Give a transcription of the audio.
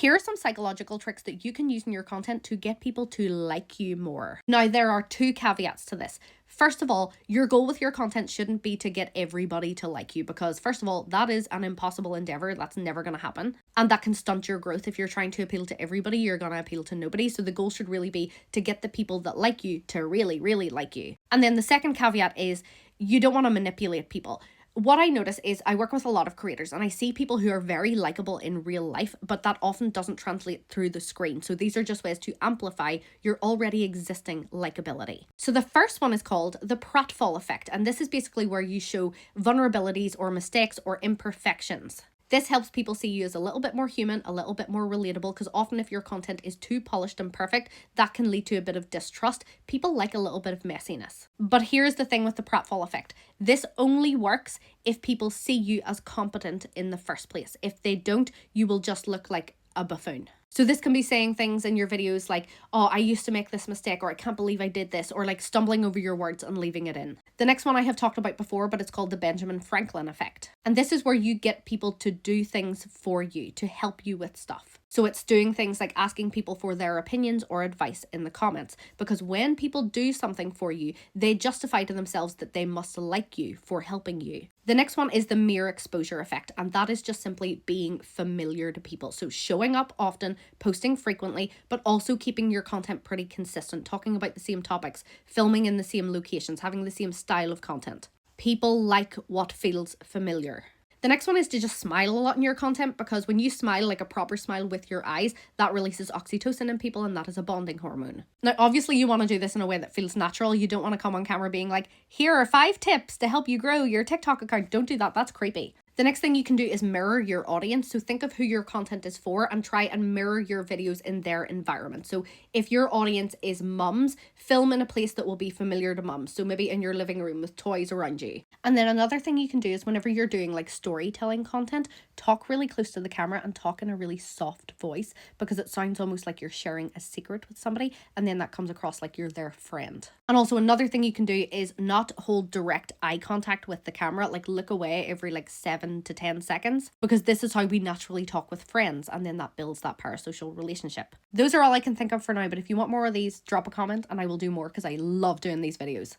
Here are some psychological tricks that you can use in your content to get people to like you more. Now, there are two caveats to this. First of all, your goal with your content shouldn't be to get everybody to like you because, first of all, that is an impossible endeavor. That's never going to happen. And that can stunt your growth. If you're trying to appeal to everybody, you're going to appeal to nobody. So the goal should really be to get the people that like you to really, really like you. And then the second caveat is you don't want to manipulate people. What I notice is I work with a lot of creators and I see people who are very likable in real life, but that often doesn't translate through the screen. So these are just ways to amplify your already existing likability. So the first one is called the pratfall effect. And this is basically where you show vulnerabilities or mistakes or imperfections. This helps people see you as a little bit more human, a little bit more relatable, because often if your content is too polished and perfect, that can lead to a bit of distrust. People like a little bit of messiness. But here's the thing with the pratfall effect. This only works if people see you as competent in the first place. If they don't, you will just look like a buffoon. So this can be saying things in your videos like, oh, I used to make this mistake, or I can't believe I did this, or like stumbling over your words and leaving it in. The next one I have talked about before, but it's called the Benjamin Franklin effect. And this is where you get people to do things for you, to help you with stuff. So it's doing things like asking people for their opinions or advice in the comments, because when people do something for you, they justify to themselves that they must like you for helping you. The next one is the mere exposure effect, and that is just simply being familiar to people. So showing up often, posting frequently, but also keeping your content pretty consistent, talking about the same topics, filming in the same locations, having the same style of content. People like what feels familiar. The next one is to just smile a lot in your content, because when you smile like a proper smile with your eyes, that releases oxytocin in people, and that is a bonding hormone. Now, obviously you want to do this in a way that feels natural. You don't want to come on camera being like, here are 5 tips to help you grow your TikTok account. Don't do that. That's creepy. The next thing you can do is mirror your audience. So think of who your content is for and try and mirror your videos in their environment. So if your audience is mums, film in a place that will be familiar to mums. So maybe in your living room with toys around you. And then another thing you can do is whenever you're doing like storytelling content, talk really close to the camera and talk in a really soft voice, because it sounds almost like you're sharing a secret with somebody, and then that comes across like you're their friend. And also another thing you can do is not hold direct eye contact with the camera, like look away every like 7 to 10 seconds, because this is how we naturally talk with friends, and then that builds that parasocial relationship. Those are all I can think of for now, but if you want more of these, drop a comment and I will do more, because I love doing these videos.